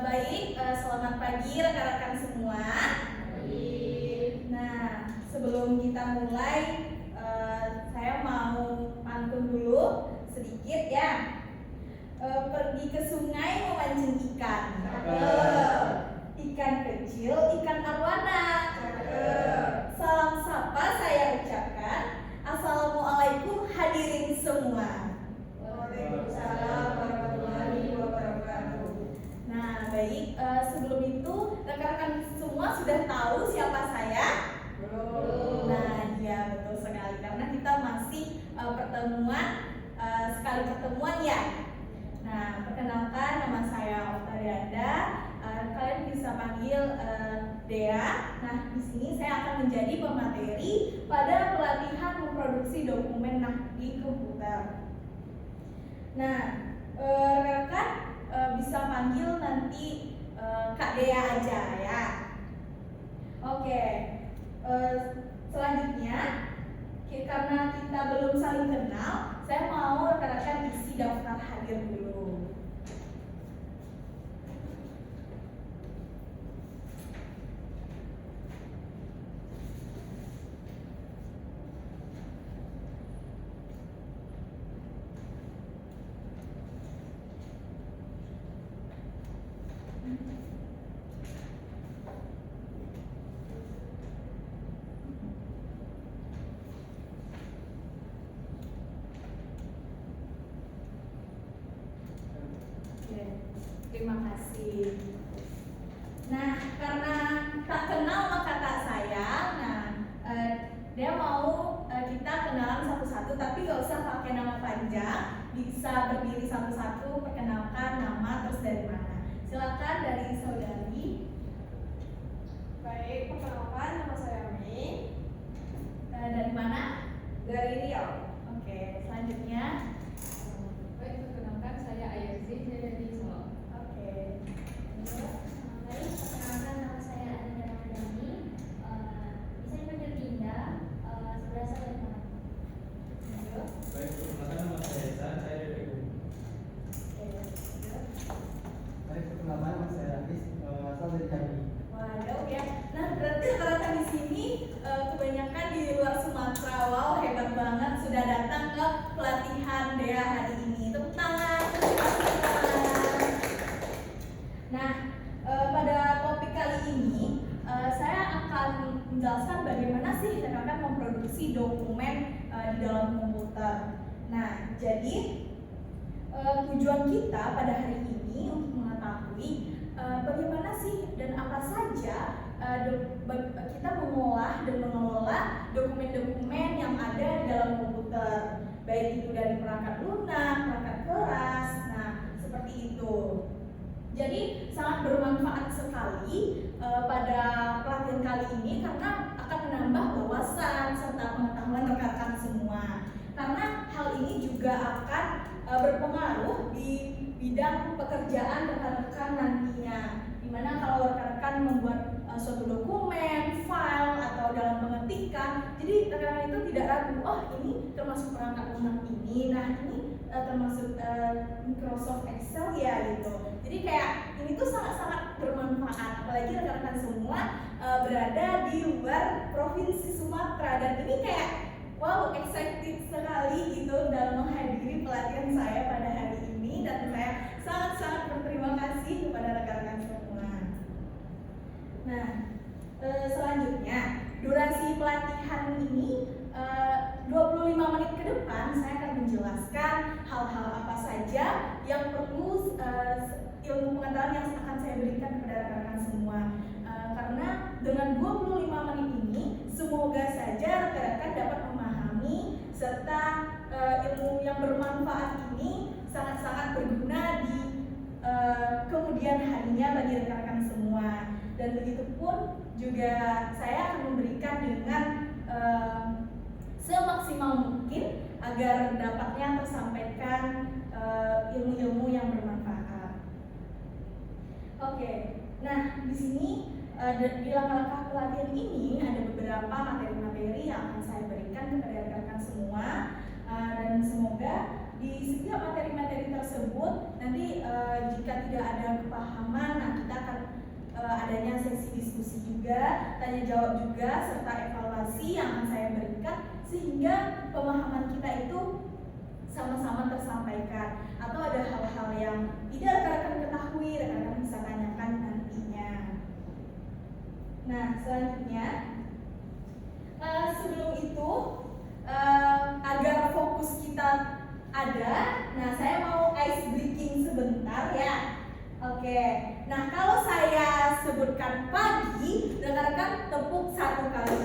Selamat pagi rekan-rekan semua. Nah, sebelum kita mulai, saya mau pantun dulu sedikit ya. Pergi ke sungai memancing ikan. Ikan kecil, ikan arwana. Salam sapa saya ucapkan. Assalamualaikum hadirin semua. Waalaikumsalam warahmatullahi wabarakatuh. Nah, baik, sebelum itu rekan-rekan semua sudah tahu siapa saya? Belum. Nah, iya betul sekali karena kita masih sekali pertemuan ya. Nah, perkenalkan nama saya Oktarianda. Kalian bisa panggil Dea. Nah, di sini saya akan menjadi pemateri pada pelatihan memproduksi dokumen di komputer. Nah, rekan bisa panggil nanti Kak Dea aja ya. Oke. Selanjutnya, karena kita belum saling kenal, saya mau rekan-rekan isi daftar hadir dulu. Terima kasih. Nah, karena tak kenal maka tak sayang. Nah, dia mau kita kenalan satu-satu, tapi gak usah pakai nama panjang. Bisa berdiri satu-satu, perkenalkan nama terus dari mana. Silakan dari saudari. Baik, perkenalkan nama saya Mei. Dari mana? Dari Riau. Oke, selanjutnya. Baik, perkenalkan saya Ayerzi, saya dari Solo. Oke. Baik, perkenalkan nama saya Adinda Ramadhani. Bisa dipanggil Dinda. Berasal dari mana? Baik, perkenalkan nama saya Esa, saya dari Gunung. Baik, perkenalkan nama saya Hafiz, asal dari Jambi. Wah, jauh ya. Nah, berarti rata-rata di sini kebanyakan di luar Sumatera. Wow, hebat banget sudah datang ke pelatihan Dea hari ini. Tepuk tangan. Nah, pada topik kali ini saya akan menjelaskan bagaimana sih rekan-rekan memproduksi dokumen di dalam komputer. Nah, jadi tujuan kita pada hari ini untuk mengetahui bagaimana sih dan apa saja kita mengolah dan mengelola dokumen-dokumen yang ada di dalam komputer, baik itu dari perangkat lunak, perangkat keras. Nah, seperti itu. Jadi sangat bermanfaat sekali pada pelatihan kali ini karena akan menambah wawasan serta pengetahuan rekan-rekan semua. Karena hal ini juga akan berpengaruh di bidang pekerjaan rekan-rekan nantinya. Dimana kalau rekan-rekan membuat suatu dokumen, file atau dalam pengetikan, jadi rekan-rekan itu tidak ragu, oh ini termasuk perangkat lunak ini, nah ini termasuk Microsoft Excel ya gitu. Jadi kayak ini tuh sangat-sangat bermanfaat, apalagi rekan-rekan semua berada di luar provinsi Sumatera, dan ini kayak wow, excited sekali gitu dalam menghadiri pelatihan saya pada hari ini, dan saya sangat-sangat berterima kasih kepada rekan-rekan semua. Nah, selanjutnya durasi pelatihan ini 25 menit ke depan saya akan menjelaskan hal-hal apa saja yang perlu ilmu pengetahuan yang akan saya berikan kepada rekan-rekan semua. Karena dengan 25 menit ini semoga saja rekan-rekan dapat memahami serta ilmu yang bermanfaat ini sangat-sangat berguna di kemudian harinya bagi rekan-rekan semua. Dan begitu pun juga saya akan memberikan dengan semaksimal mungkin agar dapatnya tersampaikan ilmu-ilmu yang bermanfaat. Oke, nah di sini di langkah-langkah pelatihan ini ada beberapa materi-materi yang akan saya berikan kepada rekan-rekan semua, dan semoga di setiap materi-materi tersebut nanti jika tidak ada kepahaman, nah adanya sesi diskusi juga, tanya jawab juga, serta evaluasi yang akan saya berikan sehingga pemahaman kita itu sama-sama tersampaikan. Atau ada hal-hal yang tidak rekan-rekan ketahui, rekan-rekan bisa tanyakan nantinya. Nah, selanjutnya sebelum itu agar fokus kita ada, nah saya mau ice breaking sebentar ya. Oke, nah kalau saya sebutkan pagi, rekan-rekan tepuk 1 kali.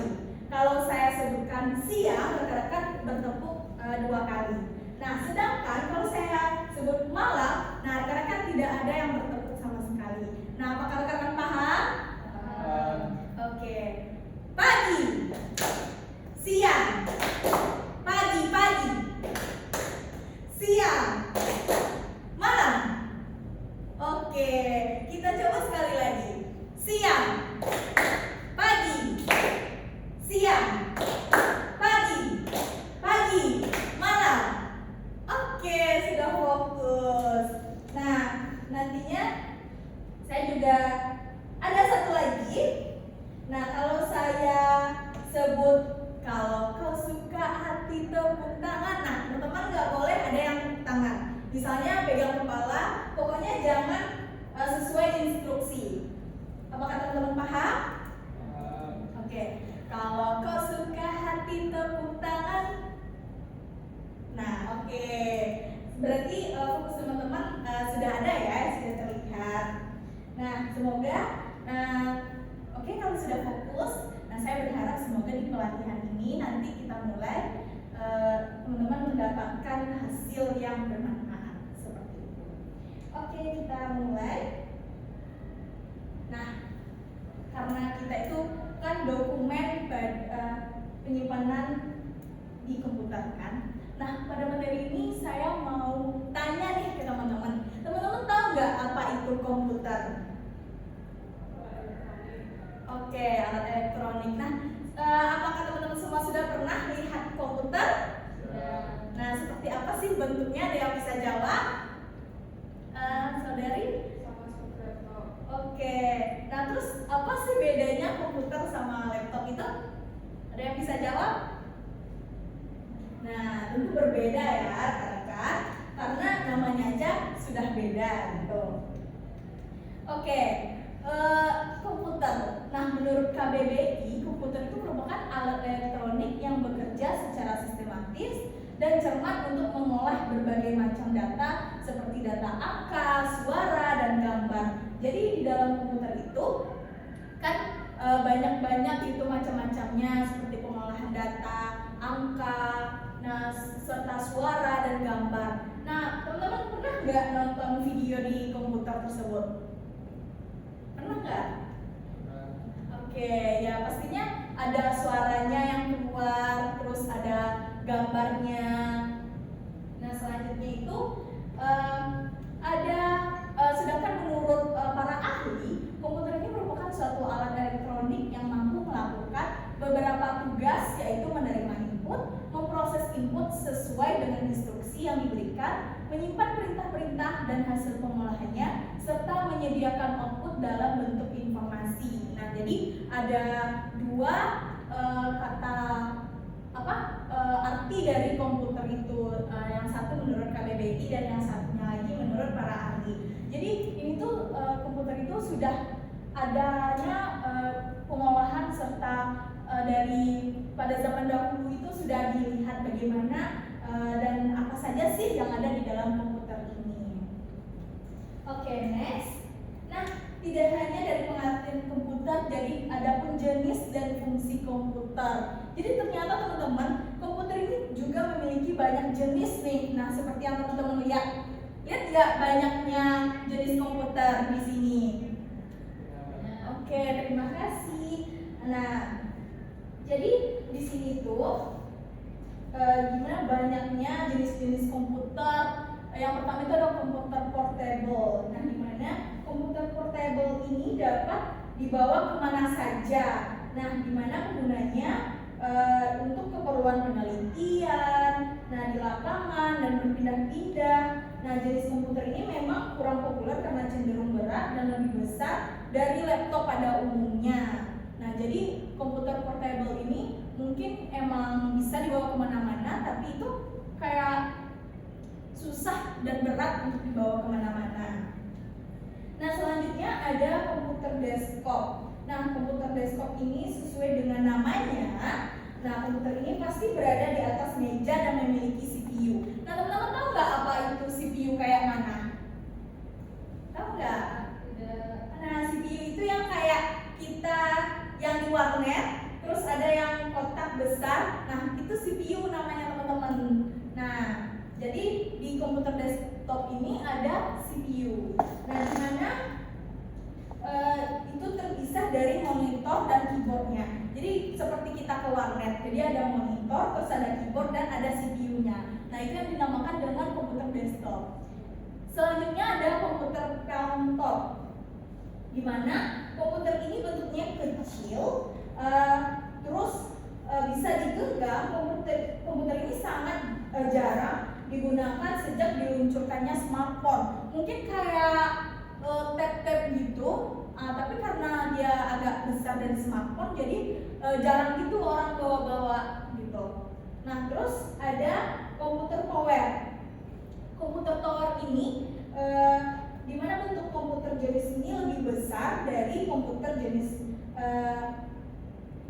Kalau saya sebutkan siang, rekan-rekan bertepuk 2 kali. Nah, sedangkan kalau saya sebut malam, nah rekan-rekan tidak ada yang bertepuk sama sekali. Nah, apakah rekan-rekan paham? Oke. Pagi, siang, pagi, siang, malam. Oke, kita coba sekali lagi. Siang, pagi, siang, pagi, malam. Oke, sudah fokus. Nah, nantinya saya juga ada satu lagi. Nah, kalau saya sebut kalau kau suka hati tepuk tangan. Nah, teman-teman nggak boleh ada yang tangan. Misalnya pegang kepala, pokoknya jangan sesuai instruksi. Apakah teman-teman paham? Oke. Kalau kau suka hati tepuk tangan. Nah, oke. Berarti fokus teman-teman sudah ada ya, sudah terlihat. Nah, semoga oke, kalau sudah fokus, nah saya berharap semoga di pelatihan ini nanti kita mulai teman-teman mendapatkan hasil yang bermanfaat seperti itu. Oke, kita mulai. Nah, karena kita itu kan dokumen penyimpanan di komputer kan. Nah, pada materi ini saya mau tanya nih ke teman-teman. Teman-teman tahu nggak apa itu komputer? Oke, alat elektronik. Nah, apakah teman-teman semua sudah pernah lihat komputer? Nah, seperti apa sih bentuknya? Ada yang bisa jawab? Saudari? Sama seperti laptop. Oke. Nah, terus apa sih bedanya komputer sama laptop itu? Ada yang bisa jawab? Nah, tentu berbeda ya, rekan-rekan, karena namanya aja sudah beda gitu. Oke. Komputer. Nah, menurut KBBI, komputer itu merupakan alat elektronik yang bekerja secara sistematis dan cermat untuk mengolah berbagai macam data seperti data angka, suara, dan gambar. Jadi di dalam komputer itu kan banyak-banyak itu macam-macamnya seperti pengolahan data, angka, nah serta suara dan gambar. Nah, teman-teman pernah nggak nonton video di komputer tersebut? Pernah nggak? Oke, ya pastinya ada suaranya yang keluar, terus ada gambarnya. Nah, selanjutnya itu sedangkan menurut para ahli, komputer ini merupakan suatu alat elektronik yang mampu melakukan beberapa tugas, yaitu menerima input, memproses input sesuai dengan instruksi yang diberikan, menyimpan perintah-perintah dan hasil pengolahannya, serta menyediakan output dalam bentuk informasi. Nah, jadi ada dua arti dari komputer itu. Yang satu menurut KBBI dan yang satunya lagi menurut para ahli. Jadi ini tuh komputer itu sudah adanya pengolahan serta dari pada zaman dahulu itu sudah dilihat bagaimana dan apa saja sih yang ada di dalam komputer ini. Oke, next. Nah, tidak hanya dari pengertian komputer, jadi ada pun jenis dan fungsi komputer. Jadi ternyata teman-teman, komputer ini juga memiliki banyak jenis nih. Nah, seperti yang teman-teman lihat nggak banyaknya jenis komputer di sini? Oke, terima kasih. Nah, jadi di sini tuh gimana banyaknya jenis-jenis komputer. Yang pertama itu ada komputer portable. Nah, di mana komputer portable ini dapat dibawa kemana saja. Nah, di mana penggunanya untuk keperluan penelitian, nah di lapangan dan berpindah-pindah. Nah, jenis komputer ini memang kurang populer karena cenderung berat dan lebih besar dari laptop pada umumnya. Nah, jadi komputer portable ini mungkin emang bisa dibawa kemana-mana, tapi itu kayak susah dan berat untuk dibawa kemana-mana. Nah, selanjutnya ada komputer desktop. Nah, komputer desktop ini sesuai dengan namanya. Nah, komputer ini pasti berada di atas meja dan memiliki CPU. Nah, teman-teman tahu nggak apa itu CPU kayak mana? Tahu nggak? Nah, CPU itu yang kayak kita yang di warnet, terus ada yang kotak besar. Nah, itu CPU namanya teman-teman. Nah, jadi di komputer desktop ini ada CPU. Nah, di mana itu terpisah dari monitor dan keyboardnya. Jadi seperti kita ke warnet, jadi ada monitor, terus ada keyboard dan ada CPU-nya. Nah, itu yang dinamakan dengan komputer desktop. Selanjutnya ada komputer palmtop, di mana komputer ini bentuknya kecil, terus bisa digenggam. Komputer ini sangat jarang digunakan sejak diluncurkannya smartphone. Mungkin kayak tab-tab gitu, tapi karena dia agak besar dari smartphone, jadi jarang gitu orang bawa-bawa gitu. Nah, terus ada komputer tower. Komputer tower ini di mana bentuk komputer jenis ini lebih besar dari komputer jenis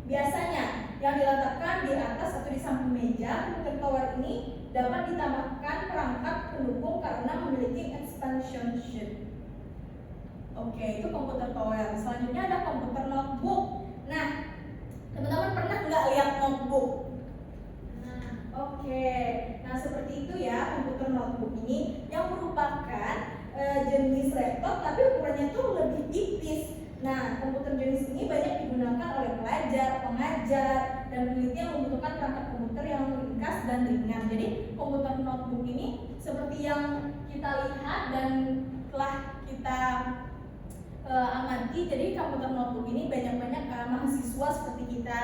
biasanya yang diletakkan di atas atau di samping meja. Komputer tower ini dapat ditambahkan perangkat pendukung karena memiliki expansion sheet. Oke, itu komputer tower. Selanjutnya ada komputer notebook. Nah, teman-teman pernah nggak lihat notebook? Oke, nah seperti itu ya komputer notebook ini yang merupakan jenis laptop tapi ukurannya tuh lebih tipis. Nah, komputer jenis ini banyak digunakan oleh pelajar, pengajar, dan peneliti yang membutuhkan perangkat komputer yang ringkas dan ringan. Jadi komputer notebook ini seperti yang kita lihat dan telah kita amati. Jadi komputer notebook ini banyak-banyak mahasiswa seperti kita,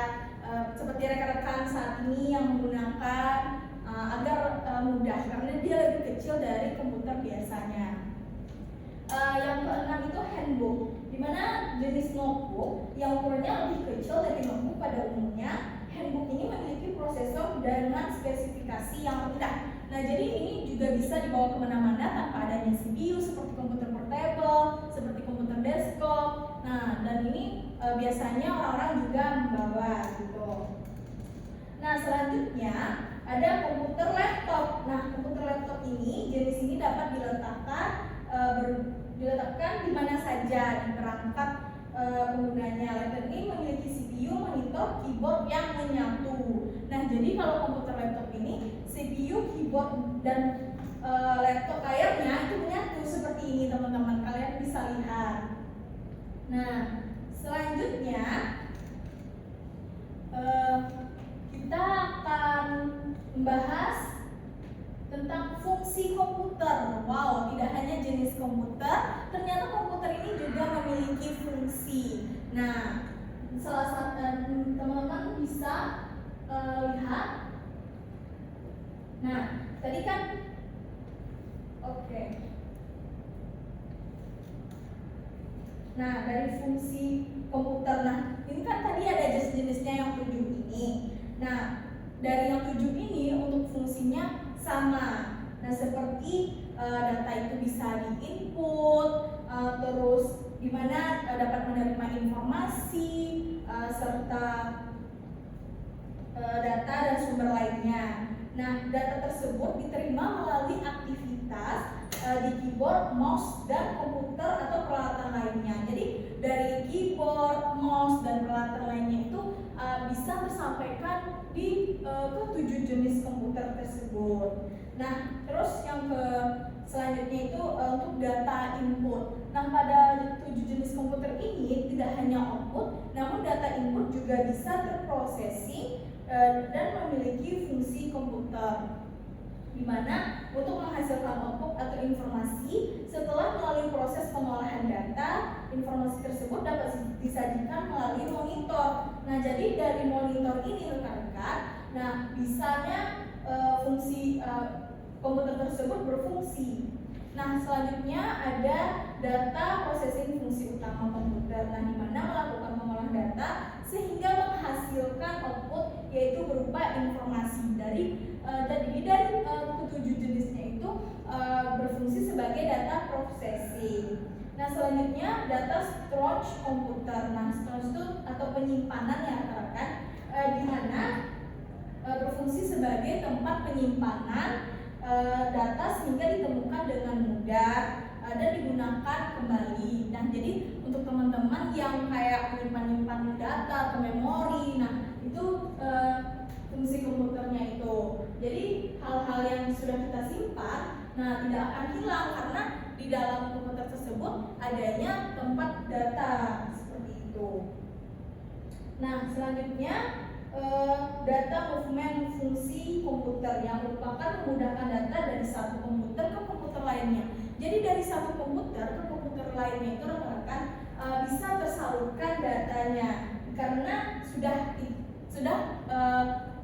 seperti rekan-rekan saat ini yang menggunakan agar mudah karena dia lebih kecil dari komputer biasanya. Yang keenam itu handbook, di mana jenis notebook yang ukurannya lebih kecil dari notebook pada umumnya. Handbook ini memiliki prosesor dengan spesifikasi yang rendah. Nah, jadi ini juga bisa dibawa kemana-mana tanpa adanya CPU seperti komputer portable, seperti komputer desktop. Nah, dan ini biasanya orang-orang juga membawa gitu. Nah, selanjutnya ada komputer laptop. Nah, komputer laptop ini jenis ini dapat diletakkan di mana saja di perangkat penggunanya. Laptop ini memiliki CPU, monitor, keyboard yang menyatu. Nah, jadi kalau komputer laptop ini CPU, keyboard, dan laptop layarnya itu menyatu seperti ini teman-teman. Kalian bisa lihat. Nah, selanjutnya kita akan membahas tentang fungsi komputer. Wow, tidak hanya jenis komputer, ternyata komputer ini juga memiliki fungsi. Nah, salah satu teman-teman bisa lihat. Nah, tadi kan oke. Nah, dari fungsi komputer, nah ini kan tadi ada jenis-jenisnya yang 7 ini. Nah, dari yang 7 ini untuk fungsinya sama. Nah, seperti data itu bisa di-input, terus di mana dapat menerima informasi, serta data dan sumber lainnya. Nah, data tersebut diterima melalui aktivitas di keyboard, mouse, dan komputer atau peralatan lainnya. Jadi dari keyboard, mouse, dan peralatan lainnya itu bisa tersampaikan di ke-7 jenis komputer tersebut. Nah, terus yang selanjutnya itu untuk data input. Nah, pada 7 jenis komputer ini tidak hanya output, namun data input juga bisa terprosesi dan memiliki fungsi komputer, di mana untuk menghasilkan output atau informasi setelah melalui proses pengolahan data, informasi tersebut dapat disajikan melalui monitor. Nah, jadi dari monitor ini rekan-rekan, nah bisanya fungsi komputer tersebut berfungsi. Nah, selanjutnya ada data processing fungsi utama komputer. Nah, di mana melakukan pengolahan data sehingga menghasilkan output yaitu berupa informasi dari ketujuh jenisnya itu berfungsi sebagai data processing. Nah, selanjutnya data storage komputer. Nah, storage itu atau penyimpanan ya rekan-rekan, di mana berfungsi sebagai tempat penyimpanan data sehingga ditemukan dengan mudah dan digunakan kembali. Nah, jadi untuk teman-teman yang kayak menyimpan data ke memori, nah itu fungsi komputernya itu. Jadi hal-hal yang sudah kita simpan, nah tidak akan hilang karena di dalam komputer tersebut adanya tempat data seperti itu. Nah, selanjutnya data movement fungsi komputer yang merupakan memudahkan data dari satu komputer ke komputer lainnya. Jadi dari satu komputer ke komputer lainnya itu rekan-rekan bisa tersalurkan datanya karena sudah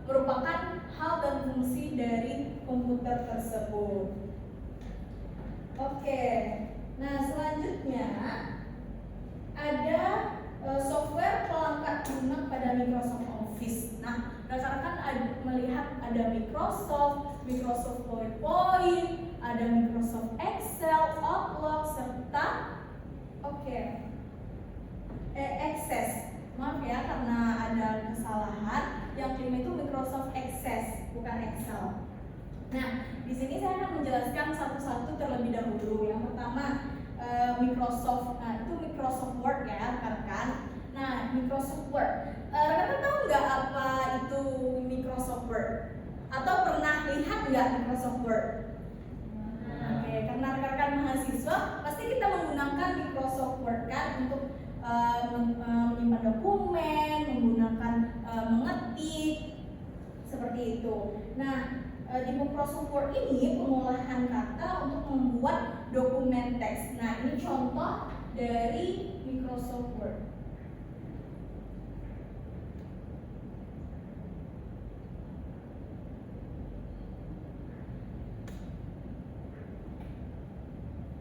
merupakan hal dan fungsi dari komputer tersebut. Oke, nah selanjutnya ada software pelengkap lunak pada Microsoft Office. Nah, rekan-rekan melihat ada Microsoft PowerPoint, ada Microsoft Excel, Outlook, serta Access. Maaf ya karena ada kesalahan. Yang kelima itu Microsoft Access, bukan Excel. Nah, di sini saya akan menjelaskan satu-satu terlebih dahulu. Yang pertama Microsoft, nah itu Microsoft Word ya rekan-rekan. Nah, Microsoft Word, rekan-rekan tahu nggak apa itu Microsoft Word? Atau pernah lihat nggak Microsoft Word? Oke, karena rekan-rekan mahasiswa pasti kita menggunakan Microsoft Word kan untuk menyimpan dokumen, menggunakan mengetik seperti itu. Nah, di Microsoft Word ini pengolahan kata untuk membuat dokumen teks. Nah, ini contoh dari Microsoft Word.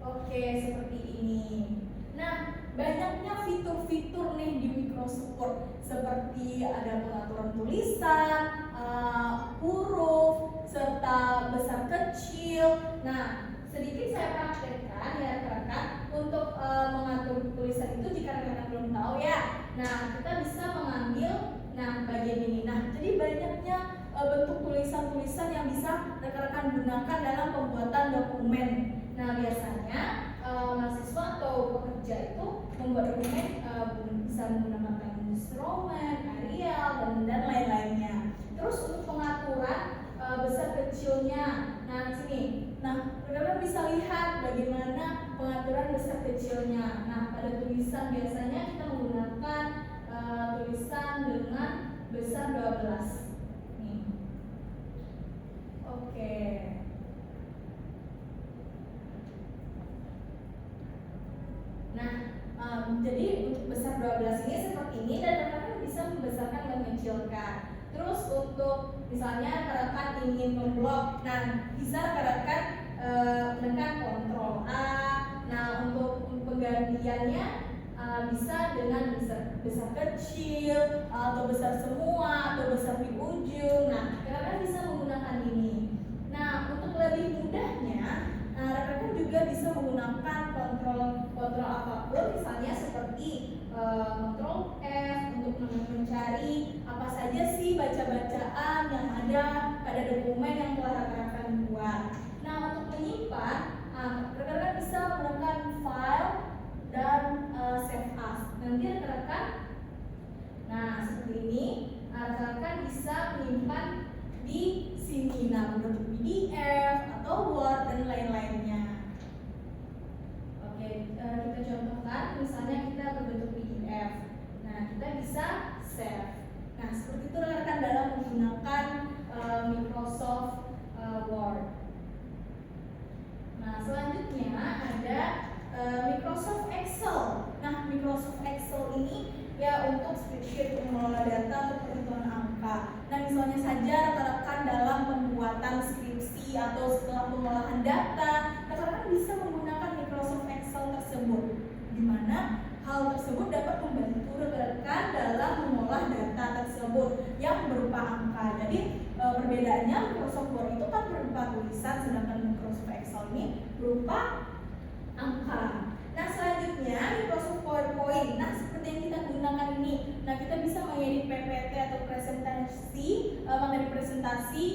Oke, seperti ini. Nah, banyaknya fitur-fitur nih di Microsoft Word, seperti ada pengaturan tulisan, huruf, serta besar kecil. Nah, sedikit saya praktekkan ya rekan-rekan untuk mengatur tulisan itu jika rekan-rekan belum tahu ya. Nah, kita bisa mengambil bagian ini. Nah, jadi banyaknya bentuk tulisan-tulisan yang bisa rekan-rekan gunakan dalam pembuatan dokumen. Nah, biasanya mahasiswa atau pekerja itu membuat dokumen bisa menggunakan Times Roman, Arial, dan lain-lainnya. Terus untuk pengaturan besar kecilnya, nah sini, nah rekan-rekan bisa lihat bagaimana pengaturan besar kecilnya. Nah, pada tulisan biasanya kita menggunakan tulisan dengan besar 12. Nih. Oke. Nah, jadi untuk besar 12 ini seperti ini dan rekan-rekan bisa membesarkan dan mengecilkan. Terus untuk misalnya rekan-rekan ingin memblok, nah bisa rekan-rekan menekan Ctrl A. Nah, untuk penggantiannya bisa dengan besar kecil atau besar semua atau besar di ujung. Nah, rekan-rekan bisa menggunakan ini. Nah, untuk lebih mudahnya rekan-rekan juga bisa menggunakan kontrol apapun, misalnya seperti kontrol F untuk mencari apa saja sih baca-bacaan yang ada pada dokumen yang telah rekan-rekan buat. Nah, untuk menyimpan, rekan-rekan bisa menggunakan file dan save as. Nanti rekan-rekan, nah seperti ini, rekan-rekan bisa menyimpan di sini, nah bentuk PDF atau Word dan lain-lainnya. Oke, kita contohkan, misalnya kita berbentuk PDF. Nah, kita bisa save. Nah, seperti itu rekan-rekan dalam menggunakan Microsoft Word. Nah, selanjutnya ada Microsoft Excel. Nah, Microsoft Excel ini ya untuk spreadsheet, mengelola data, untuk perhitungan angka. Nah, misalnya saja rekan-rekan dalam pembuatan skripsi atau setelah pengolahan data, rekan-rekan bisa menggunakan Microsoft Excel tersebut, di mana hal tersebut dapat tulisan, sedangkan Microsoft Excel ini berupa angka. Nah, selanjutnya Microsoft PowerPoint. Nah, seperti yang kita gunakan ini, nah kita bisa mengedit PPT atau presentasi, materi presentasi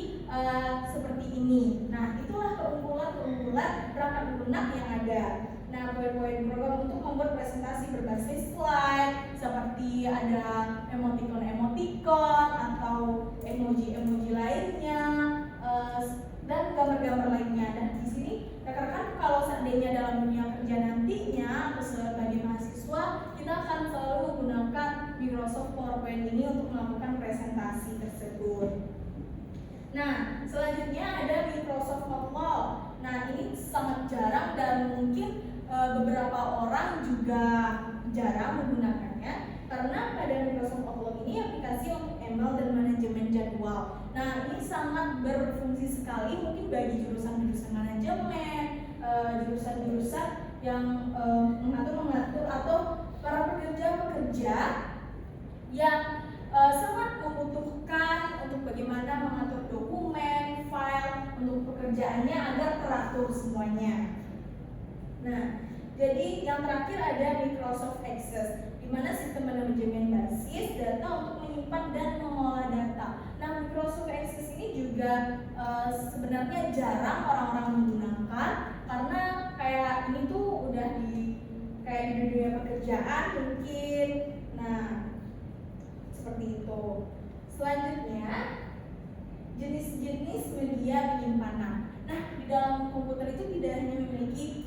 seperti ini. Nah, itulah keunggulan perangkat lunak yang ada. Nah, PowerPoint program untuk membuat presentasi berbasis slide, seperti ada emoticon atau emoji lainnya, dan gambar-gambar lainnya. Dan di sini rekan-rekan kalau seandainya dalam dunia kerja nantinya atau sebagai mahasiswa, kita akan selalu menggunakan Microsoft PowerPoint ini untuk melakukan presentasi tersebut. Nah, selanjutnya ada Microsoft Outlook. Nah, ini sangat jarang dan mungkin beberapa orang juga jarang menggunakannya, karena pada Microsoft Outlook ini aplikasi untuk email dan manajemen jadwal. Nah, ini sangat berfungsi sekali mungkin bagi jurusan-jurusan manajemen, jurusan-jurusan yang mengatur atau para pekerja yang sangat membutuhkan untuk bagaimana mengatur dokumen, file untuk pekerjaannya agar teratur semuanya. Nah, jadi yang terakhir ada Microsoft Access, di mana sistem manajemen basis data untuk menyimpan dan mengolah data. Nah, Microsoft Access ini juga sebenarnya jarang orang-orang menggunakan, karena kayak ini tuh udah kayak di dunia pekerjaan mungkin. Nah, seperti itu. Selanjutnya, jenis-jenis media penyimpanan. Nah, di dalam komputer itu tidak hanya memiliki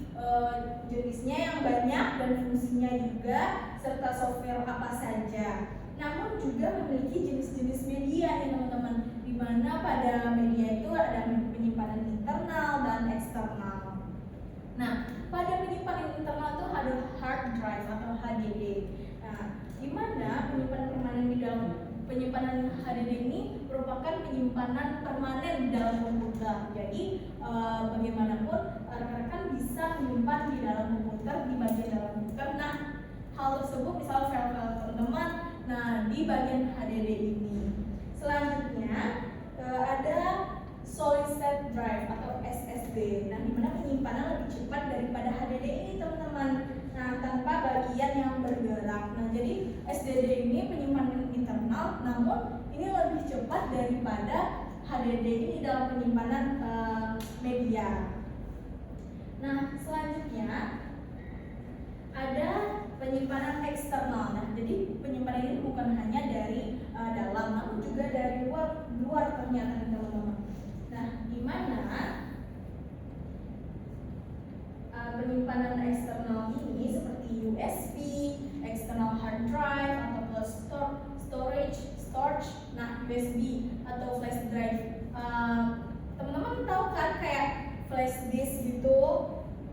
jenisnya yang banyak dan fungsinya juga, serta software apa saja, namun juga memiliki jenis-jenis media nih teman-teman, di mana pada media itu ada penyimpanan internal dan eksternal. Nah, pada penyimpanan internal itu ada hard drive atau HDD. Nah, di mana penyimpanan permanen di dalam penyimpanan HDD ini merupakan penyimpanan permanen di dalam komputer. Jadi bagaimanapun rekan-rekan bisa menyimpan di dalam komputer, di bagian dalam komputer. Nah, hal tersebut misalnya file-file teman-teman, nah di bagian HDD ini. Selanjutnya ada solid state drive atau SSD. Nah, di mana penyimpanan lebih cepat daripada HDD ini teman-teman. Nah, tanpa bagian yang bergerak. Nah, jadi SSD ini penyimpanan internal, namun ini lebih cepat daripada HDD ini dalam penyimpanan media. Nah, selanjutnya ada penyimpanan eksternal. Nah, jadi penyimpanan ini bukan hanya dari dalam, namun juga dari luar ternyata teman-teman. Nah, di mana penyimpanan eksternal ini seperti USB, external hard drive atau storage. Nah, USB atau flash drive. Teman-teman tahu kan kayak flash disk gitu.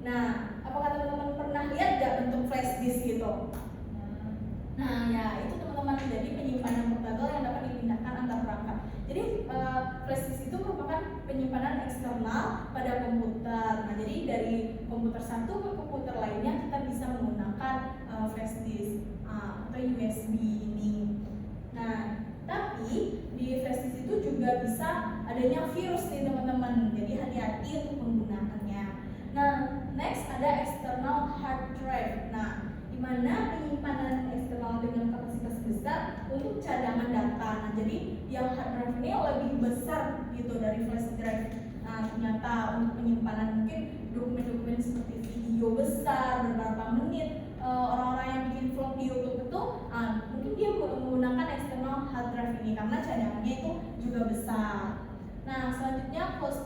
Nah, apakah teman-teman pernah lihat gak bentuk flash disk gitu? Nah, ya itu teman-teman, jadi penyimpanan portable yang dapat dipindahkan antar perangkat. Jadi flash disk itu merupakan penyimpanan eksternal pada komputer. Nah, jadi dari komputer satu ke komputer lainnya kita bisa menggunakan flash disk atau USB ini. Nah, tapi di flash disk itu juga bisa adanya virus nih teman-teman. Jadi hati-hati untuk penggunaannya. Nah, next ada external hard drive. Nah, di mana penyimpanan eksternal dengan kapasitas besar untuk cadangan data. Nah, jadi yang hard drive ini lebih besar gitu dari flash drive. Nah, ternyata untuk penyimpanan mungkin dokumen-dokumen seperti video besar beberapa menit, orang-orang yang bikin vlog di YouTube itu mungkin dia menggunakan external hard drive ini karena cadangannya itu juga besar. Nah, selanjutnya cloud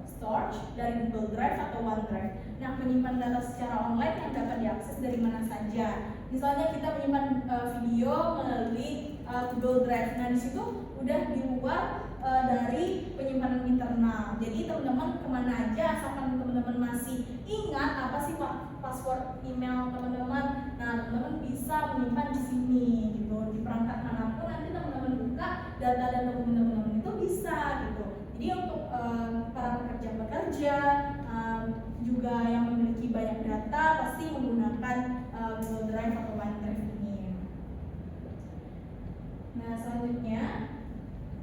storage dari Google Drive atau OneDrive. Nah, menyimpan data secara online yang dapat diakses dari mana saja. Misalnya kita menyimpan video melalui Google Drive. Nah, di situ udah di luar dari penyimpanan internal. Jadi teman-teman kemana aja asalkan teman-teman masih ingat apa sih password email teman-teman. Nah, teman-teman bisa menyimpan di sini gitu. Di perangkat manapun nanti teman-teman buka data dan dokumen teman-teman itu bisa gitu. Jadi untuk para pekerja juga yang memiliki banyak data pasti menggunakan Google Drive atau OneDrive ini. Nah, selanjutnya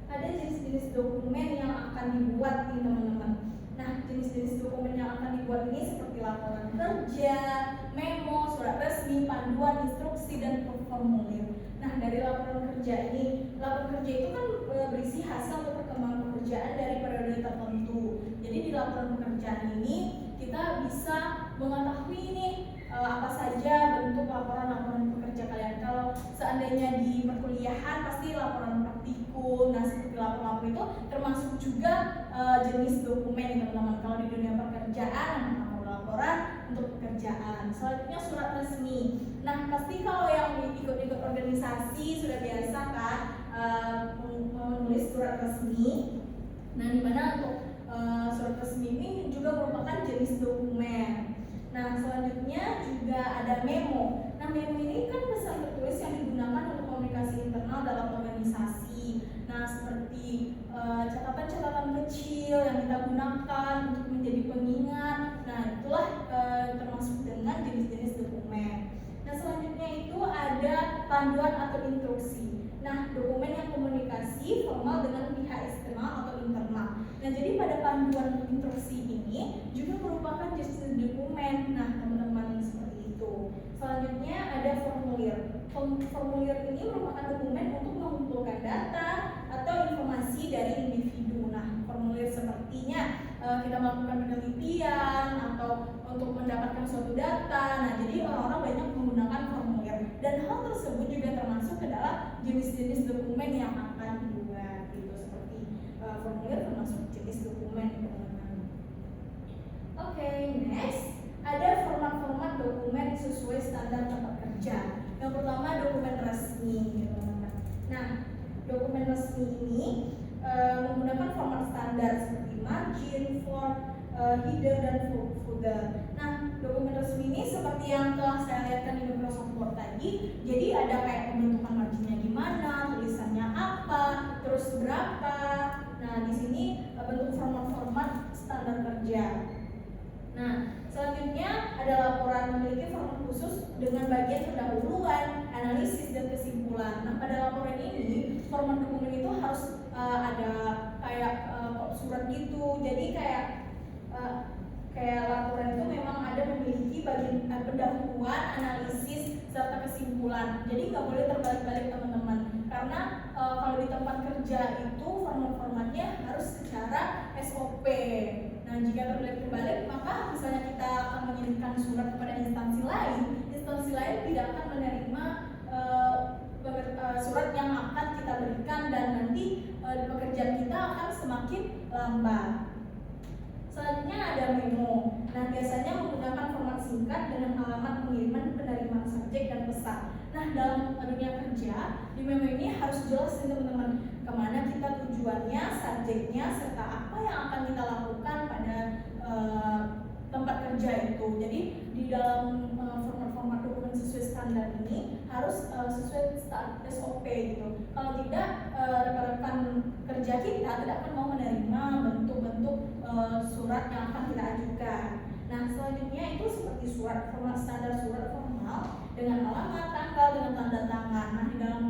ada jenis-jenis dokumen yang akan dibuat nih teman-teman. Nah, jenis-jenis dokumen yang akan dibuat ini seperti laporan kerja, memo, surat resmi, panduan, instruksi, dan formulir. Nah, dari laporan kerja ini, laporan kerja itu kan berisi hasil atau perkembangan pekerjaan dari periode tertentu. Jadi di laporan pekerjaan ini kita bisa mengetahui nih apa saja bentuk laporan-laporan pekerja kalian. Kalau seandainya di perkuliahan pasti laporan praktikum. Nah, seperti lapor-lapor itu termasuk juga jenis dokumen ya teman-teman. Kalau di dunia pekerjaan laporan untuk pekerjaan. Selanjutnya surat resmi. Nah, pasti kalau yang ikut-ikut organisasi sudah biasa kan menulis surat resmi. Nah, di mana untuk surat resmi ini juga merupakan jenis dokumen. Nah, selanjutnya juga ada memo. Nah, memo ini kan pesan tertulis yang digunakan untuk komunikasi internal dalam organisasi. Nah, seperti catatan-catatan kecil yang kita gunakan untuk menjadi pengingat. Nah, itulah termasuk dengan jenis-jenis dokumen. Nah, selanjutnya itu ada panduan atau instruksi. Nah, dokumen yang komunikasi formal dengan pihak eksternal atau internal. Nah, jadi pada panduan instruksi ini juga merupakan jenis dokumen. Nah, teman-teman seperti itu. Selanjutnya ada formulir. Formulir ini merupakan dokumen untuk mengumpulkan data atau informasi dari individu. Nah, formulir sepertinya kita melakukan penelitian atau untuk mendapatkan suatu data. Nah, jadi orang-orang banyak menggunakan formulir. Dan hal tersebut juga termasuk ke dalam jenis-jenis dokumen yang akan dibuat. Gitu, seperti formulir termasuk jenis dokumen, teman-teman. Oke, next ada format-format dokumen sesuai standar tempat kerja. Yang pertama dokumen resmi, teman-teman. Nah, dokumen resmi ini menggunakan format standar seperti margin, font, header, dan footer. Nah, dokumen resmi ini seperti yang telah saya lihatkan di Microsoft Word tadi. Jadi ada kayak pembentukan marginnya gimana, tulisannya apa, terus berapa. Nah, di sini bentuk format-format standar kerja. Nah, selanjutnya ada laporan memiliki format khusus dengan bagian pendahuluan, analisis, dan kesimpulan. Nah, pada laporan ini format dokumen itu harus ada kayak surat gitu. Jadi kayak laporan itu memang ada memiliki bagian pendahuluan, analisis, serta kesimpulan. Jadi nggak boleh terbalik-balik, teman-teman. Karena kalau di tempat kerja itu format-formatnya harus secara SOP. Nah, jika terbalik-balik, maka misalnya kita akan mengirimkan surat kepada instansi lain tidak akan menerima surat yang akan kita berikan, dan nanti pekerjaan kita akan semakin lambat. Selanjutnya ada memo. Nah, biasanya menggunakan format singkat dengan alamat pengiriman, penerimaan subjek, dan pesan. Nah, dalam dunia kerja, di memo ini harus jelas nih teman-teman, kemana kita tujuannya, subjeknya, serta apa yang akan kita lakukan pada tempat kerja itu. Jadi di dalam format-format dokumen sesuai standar ini harus sesuai SOP gitu. Kalau tidak, rekan-rekan kerja kita tidak akan mau menerima bentuk-bentuk surat yang akan kita ajukan. Nah, selanjutnya itu seperti surat format standar, surat formal dengan alamat, tanggal, dengan tanda tangan. Nah, di dalam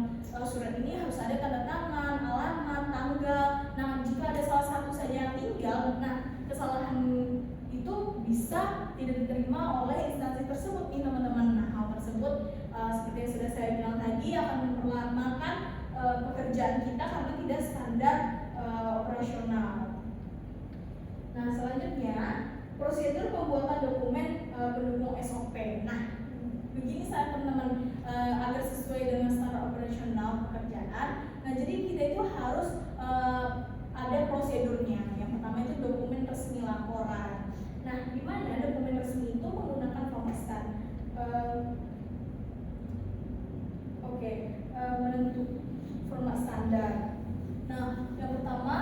surat ini harus ada tanda tangan, alamat, tanggal. Nah, jika ada salah satu saja yang tinggal, nah kesalahan itu bisa tidak diterima oleh instansi tersebut nih, teman-teman. Nah, hal tersebut seperti yang sudah saya bilang tadi akan memperlamakan pekerjaan kita karena tidak standar operasional. Nah, selanjutnya prosedur pembuatan dokumen pendukung SOP. Nah, begini saya teman-teman, agar sesuai dengan standar operasional pekerjaan. Nah, jadi kita itu harus ada prosedurnya. Yang pertama itu dokumen resmi laporan. Nah, di mana dokumen resmi itu menggunakan format standar. Menentukan format standar. Nah, yang pertama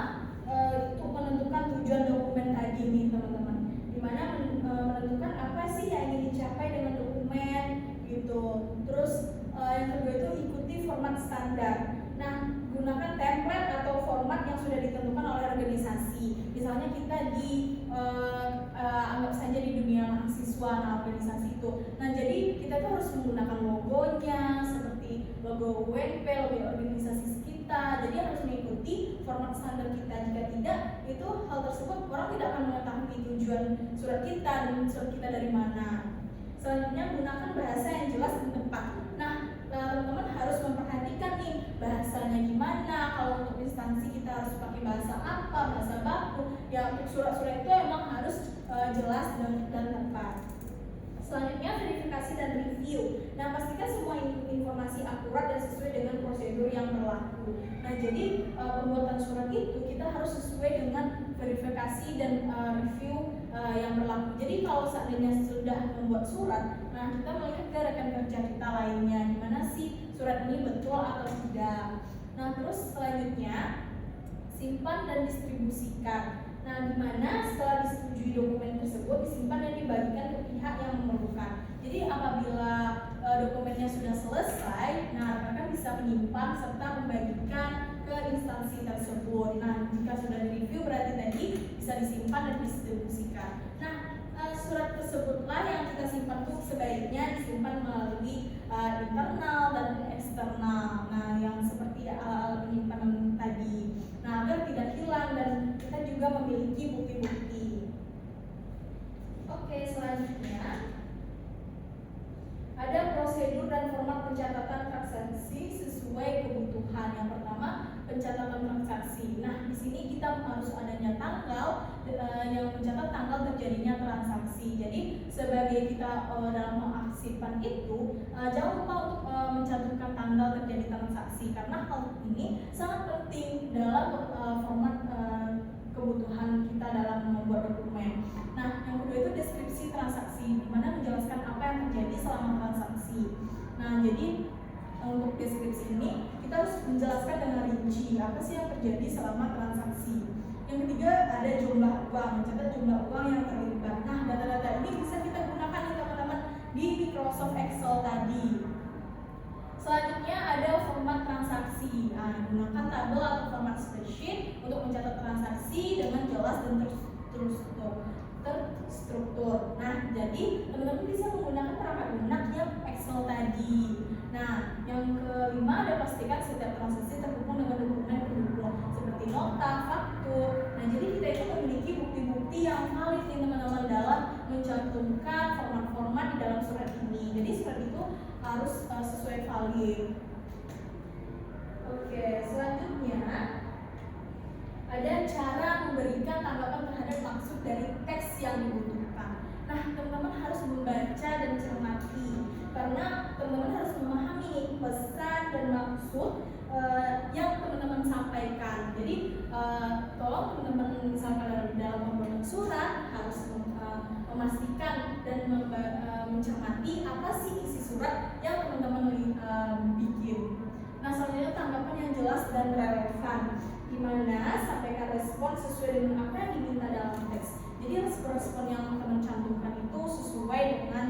itu menentukan tujuan dokumen tadi nih, teman-teman. Dimana menentukan apa sih yang ingin dicapai dengan dokumen gitu. Terus yang kedua itu ikuti format standar. Nah, gunakan template atau format yang sudah ditentukan oleh organisasi. Misalnya kita anggap saja di dunia mahasiswa, organisasi itu. Nah, jadi kita tuh harus menggunakan logonya seperti logo UNP, logo organisasi kita, kita, jadi harus mengikuti format standar kita. Jika tidak, itu hal tersebut orang tidak akan mengetahui tujuan surat kita dan surat kita dari mana. Selanjutnya, gunakan bahasa yang jelas dan tepat. Nah, teman-teman harus memperhatikan nih bahasanya gimana. Kalau untuk instansi kita harus pakai bahasa apa, bahasa baku. Ya, untuk surat-surat itu emang harus jelas dan tepat. Selanjutnya, verifikasi dan review. Nah, pastikan semua informasi akurat dan sesuai dengan prosedur yang berlaku. Nah, jadi pembuatan surat itu kita harus sesuai dengan verifikasi dan review yang berlaku. Jadi kalau seandainya sudah membuat surat, nah kita melihat ke rekan kerja kita lainnya, gimana sih surat ini betul atau tidak. Nah, terus selanjutnya, simpan dan distribusikan. Nah, di mana setelah disetujui dokumen tersebut disimpan dan dibagikan ke pihak yang memerlukan. Jadi apabila dokumennya sudah selesai, nah rekan bisa menyimpan serta membagikan ke instansi tersebut. Nah, jika sudah direview berarti tadi bisa disimpan dan didistribusikan. Nah, surat tersebutlah yang kita simpan tuh sebaiknya disimpan melalui internal dan eksternal. Nah, yang seperti alat penyimpanan tadi. Nah, agar tidak hilang dan kita juga memiliki bukti-bukti. Oke, selanjutnya ada prosedur dan format pencatatan transaksi sesuai kebutuhan. Yang pertama, pencatatan transaksi. Nah, di sini kita harus adanya tanggal yang mencatat tanggal terjadinya transaksi. Jadi, sebagai kita dalam mengakseskan itu, jangan lupa untuk mencantumkan tanggal terjadi transaksi karena hal ini sangat penting dalam format kebutuhan kita dalam membuat dokumen. Nah, yang kedua itu deskripsi transaksi, di mana menjelaskan apa yang terjadi selama transaksi. Nah, jadi untuk deskripsi ini kita harus menjelaskan dengan rinci apa sih yang terjadi selama transaksi. Yang ketiga ada jumlah uang, mencatat jumlah uang yang terlibat. Nah, data-data ini bisa kita gunakan nih teman-teman di Microsoft Excel tadi. Selanjutnya ada format transaksi. Nah, gunakan tabel atau format spreadsheet untuk mencatat transaksi dengan jelas dan terstruktur. Nah, jadi teman-teman bisa menggunakan perangkat lunak yang Excel tadi. Nah, yang kelima ada pastikan setiap transaksi terhubung dengan dokumen pendukung seperti nota, faktur. Nah, jadi kita itu memiliki bukti-bukti yang valid nih teman-teman dalam mencantumkan format-format di dalam surat ini. Jadi surat itu harus sesuai valid. Oke, selanjutnya ada cara memberikan tanggapan terhadap maksud dari teks yang dibutuhkan. Nah, teman-teman harus membaca dan cermati karena teman-teman harus memahami pesan dan maksud yang teman-teman sampaikan. Jadi, tolong teman-teman misalkan dalam pembuatan surat harus memastikan dan mencermati apa sih isi surat yang teman-teman bikin. Nah, selanjutnya tanggapan yang jelas dan relevan, di mana sampaikan respon sesuai dengan apa yang diminta dalam teks. Jadi respon yang teman cantumkan itu sesuai dengan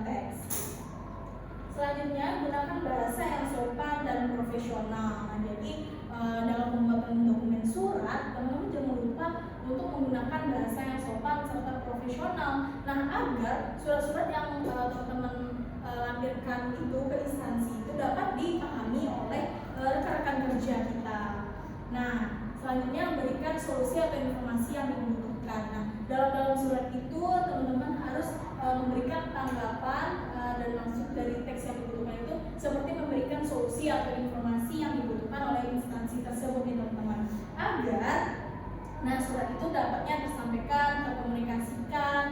teks. Selanjutnya gunakan bahasa yang sopan dan profesional. Nah, jadi dalam pembuatan dokumen surat, teman-teman jangan lupa untuk menggunakan bahasa yang sopan serta profesional. Nah, agar surat-surat yang teman-teman lampirkan itu ke instansi itu dapat dipahami oleh rekan-rekan kerja kita. Nah, selanjutnya berikan solusi atau informasi yang dibutuhkan. Nah, dalam surat itu teman-teman harus memberikan tanggapan dan maksud dari teks yang dibutuhkan itu seperti memberikan solusi atau informasi yang dibutuhkan oleh instansi tersebut nih teman-teman, agar surat itu dapatnya tersampaikan, terkomunikasikan,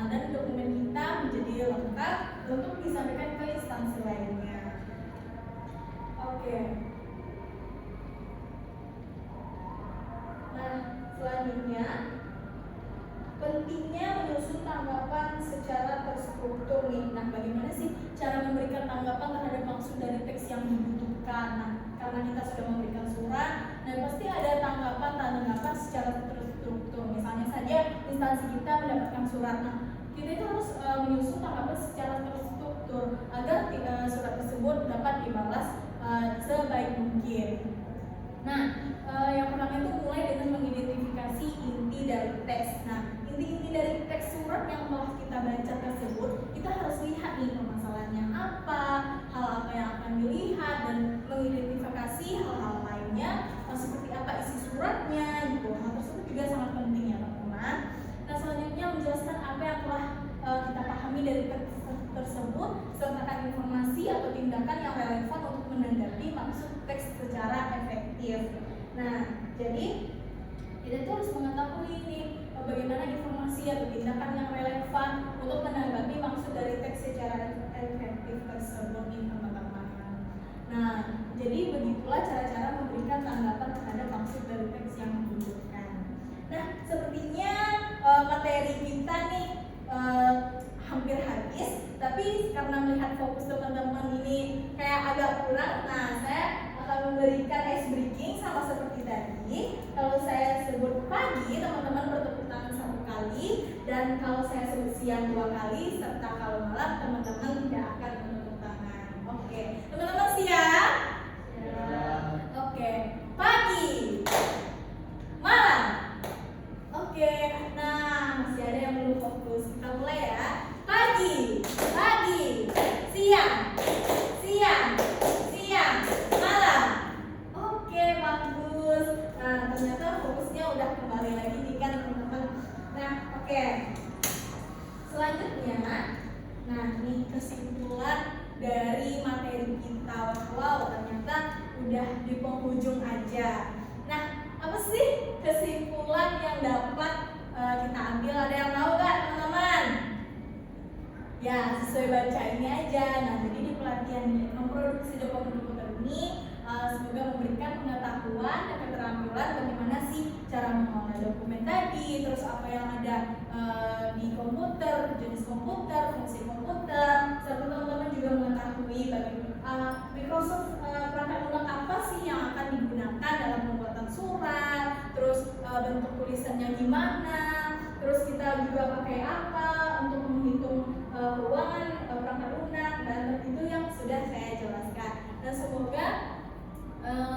dan dokumen kita menjadi lengkap untuk disampaikan ke instansi lainnya. Oke. Nah, selanjutnya pentingnya menyusun tanggapan secara terstruktur nih. Nah, bagaimana sih cara memberikan tanggapan terhadap maksud dari teks yang dibutuhkan? Nah, karena kita sudah memberikan surat, pasti ada tanggapan secara terstruktur. Misalnya saja instansi kita mendapatkan surat. Nah, kita itu harus menyusun tanggapan secara terstruktur agar surat tersebut dapat dibalas sebaik mungkin. Nah, yang pertama itu mulai dengan mengidentifikasi inti dari teks. Nah, inti-inti dari teks surat yang telah kita baca tersebut, kita harus lihat nih permasalahannya apa, hal apa yang akan dilihat, dan mengidentifikasi hal-hal lain. atau tindakan yang relevan untuk menanggapi maksud teks secara efektif. Nah, jadi kita tuh harus mengetahui nih bagaimana informasi atau tindakan yang relevan untuk menanggapi maksud dari teks secara efektif tersebut nih teman-teman. Nah, jadi begitulah cara-cara memberikan tanggapan terhadap maksud dari teks yang dibutuhkan. Nah, sepertinya materi kita nih hampir habis, tapi karena melihat fokus teman-teman ini kayak agak kurang, nah saya akan memberikan ice breaking sama seperti tadi. Kalau saya sebut pagi, teman-teman bertepuk tangan 1 kali, dan kalau saya sebut siang 2 kali, serta kalau malam teman-teman tidak akan bertepuk tangan. Oke, teman-teman siap? Oke, pagi, malam. Oke, nah masih ada yang belum fokus. Kita mulai ya. Pagi, siang, malam. Oke, bagus. Nah, ternyata fokusnya udah kembali lagi nih kan teman-teman. Nah, oke. Selanjutnya, nah nih kesimpulan dari materi kita. Wow, ternyata udah di penghujung aja. Nah, apa sih kesimpulan yang dapat kita ambil? Ada yang tahu nggak teman-teman? Ya, sesuai baca ini aja. Nah, jadi di pelatihan memproduksi dokumen komputer ini semoga memberikan pengetahuan dan keterampilan bagaimana sih cara mengolah dokumen tadi, terus apa yang ada di komputer, jenis komputer, fungsi komputer, serta teman-teman juga mengetahui bagaimana Microsoft perangkat lunak apa sih yang akan digunakan dalam pembuatan surat, terus bentuk tulisannya gimana, terus kita juga pakai apa untuk menghitung keuangan perangkat lunak, dan itu yang sudah saya jelaskan. Dan semoga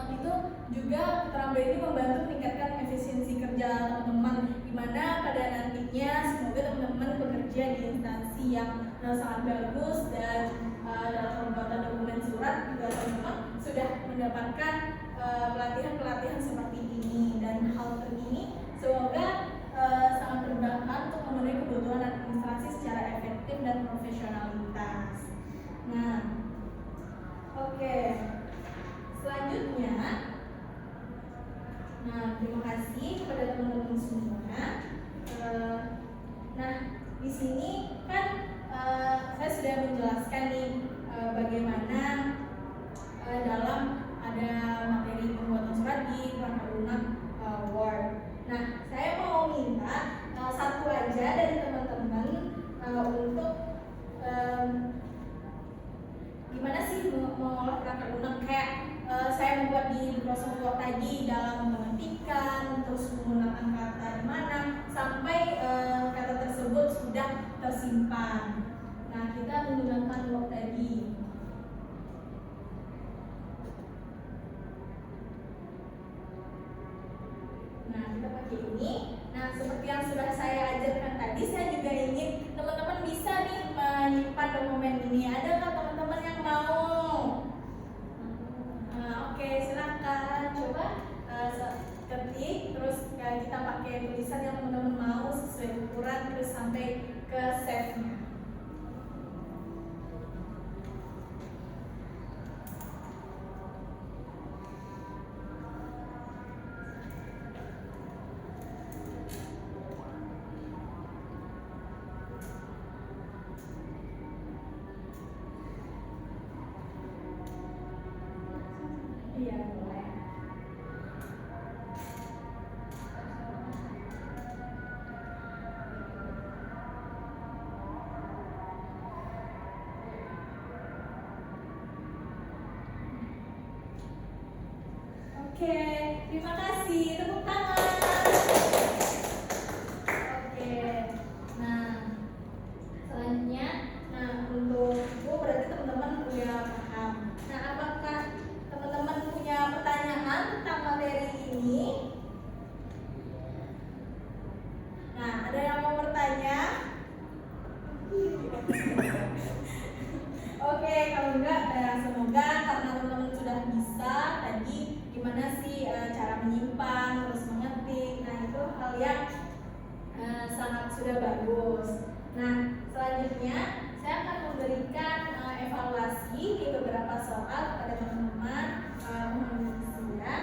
itu juga keterampilan ini membantu meningkatkan efisiensi kerja teman-teman, dimana pada nantinya semoga teman-teman bekerja di instansi yang sangat bagus, dan dalam pembuatan dokumen surat juga teman-teman sudah mendapatkan pelatihan-pelatihan seperti ini, dan hal terkini semoga sangat bermanfaat untuk memenuhi kebutuhan administrasi secara efektif dan profesionalitas. Nah, oke. Selanjutnya, nah terima kasih kepada teman-teman semua. Nah, di sini kan saya sudah menjelaskan nih bagaimana dalam ada materi pembuatan surat di perangkat lunak Word. Nah, saya mau minta satu aja dari teman-teman untuk gimana sih mengolah perangkat lunak kayak saya membuat di Microsoft Word tadi dalam mengetikkan, terus menggunakan kata di mana sampai kata tersebut sudah tersimpan. Nah, kita menggunakan Word tadi. Nah, kita pakai ini. Nah, seperti yang sudah saya ajarkan tadi, saya juga ingin teman-teman bisa nih menyimpan dokumen ini. Ada nggak teman-teman yang mau? Oke, silakan coba ketik, terus kita pakai tulisan yang teman-teman mau sesuai ukuran, terus sampai ke save-nya. Iya, boleh. Oke, terima kasih. Tepuk tangan. Oke. Nah, selanjutnya, untuk itu berarti teman-teman udah paham. Nah, apakah teman-teman punya pertanyaan tentang materi ini? Nah, ada yang mau bertanya? Oke, kalau enggak, semoga karena teman-teman sudah bisa tadi gimana sih cara menyimpan, terus soal kepada teman-teman, mohon diisi ya.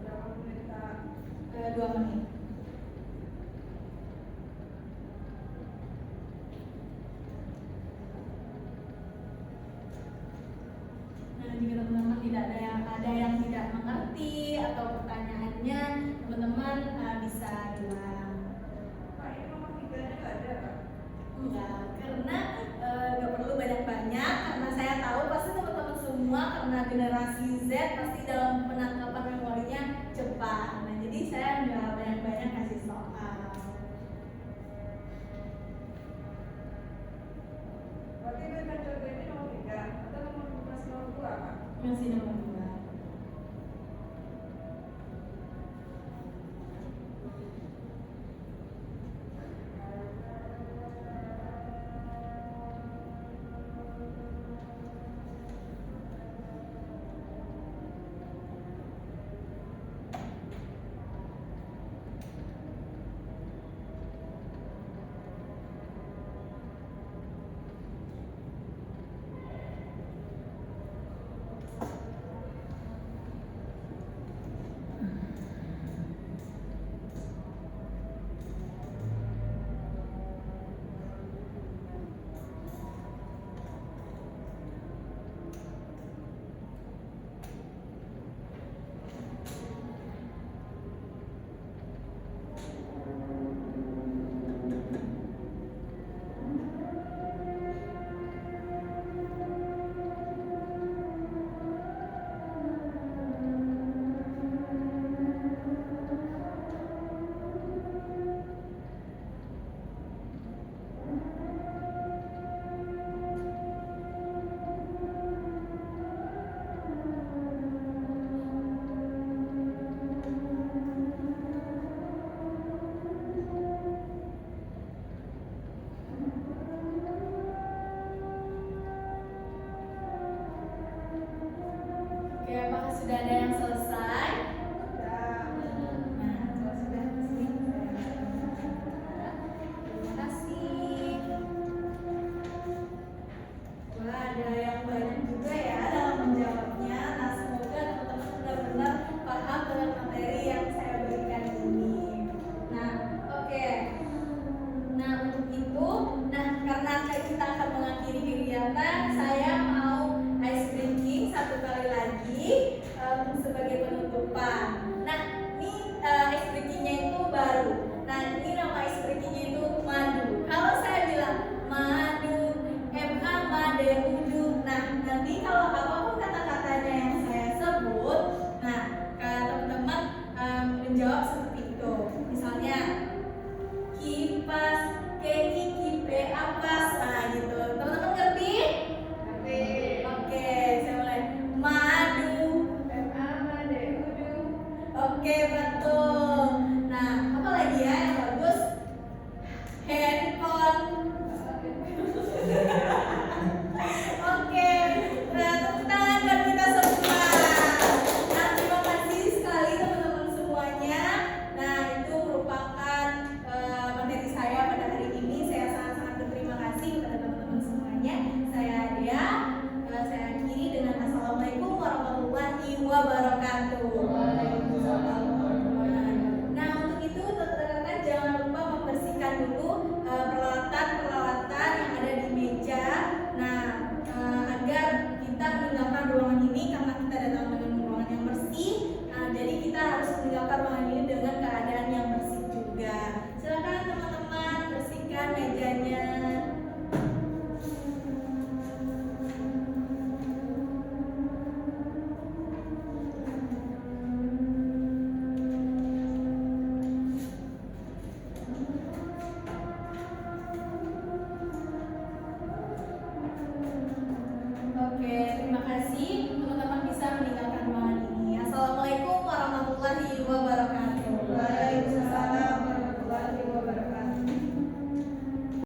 Berapa menit Kak? 2 menit. Nah, jika teman-teman tidak ada yang tidak mengerti atau pertanyaannya, teman-teman bisa bilang. Kak, ini nomor 3-nya nggak ada Kak? Enggak, karena nggak perlu banyak-banyak, karena saya tahu pasti teman-teman semua karena generasi Z pasti dalam penangkapan memorinya cepat. Nah, jadi saya nggak banyak-banyak kasih soal. Berarti metode ini nomor 3 atau masih nomor 2 Kak? Masih nomor 2. Oke, apakah sudah ada yang selesai? Sudah. Nah, kalau sudah sini terima kasih. Wah, ada yang banyak juga ya dalam menjawabnya. Nah, semoga teman-teman benar-benar paham dengan materi yang saya berikan ini. Nah, oke. Nah, untuk itu, karena kita akan mengakhiri kegiatan,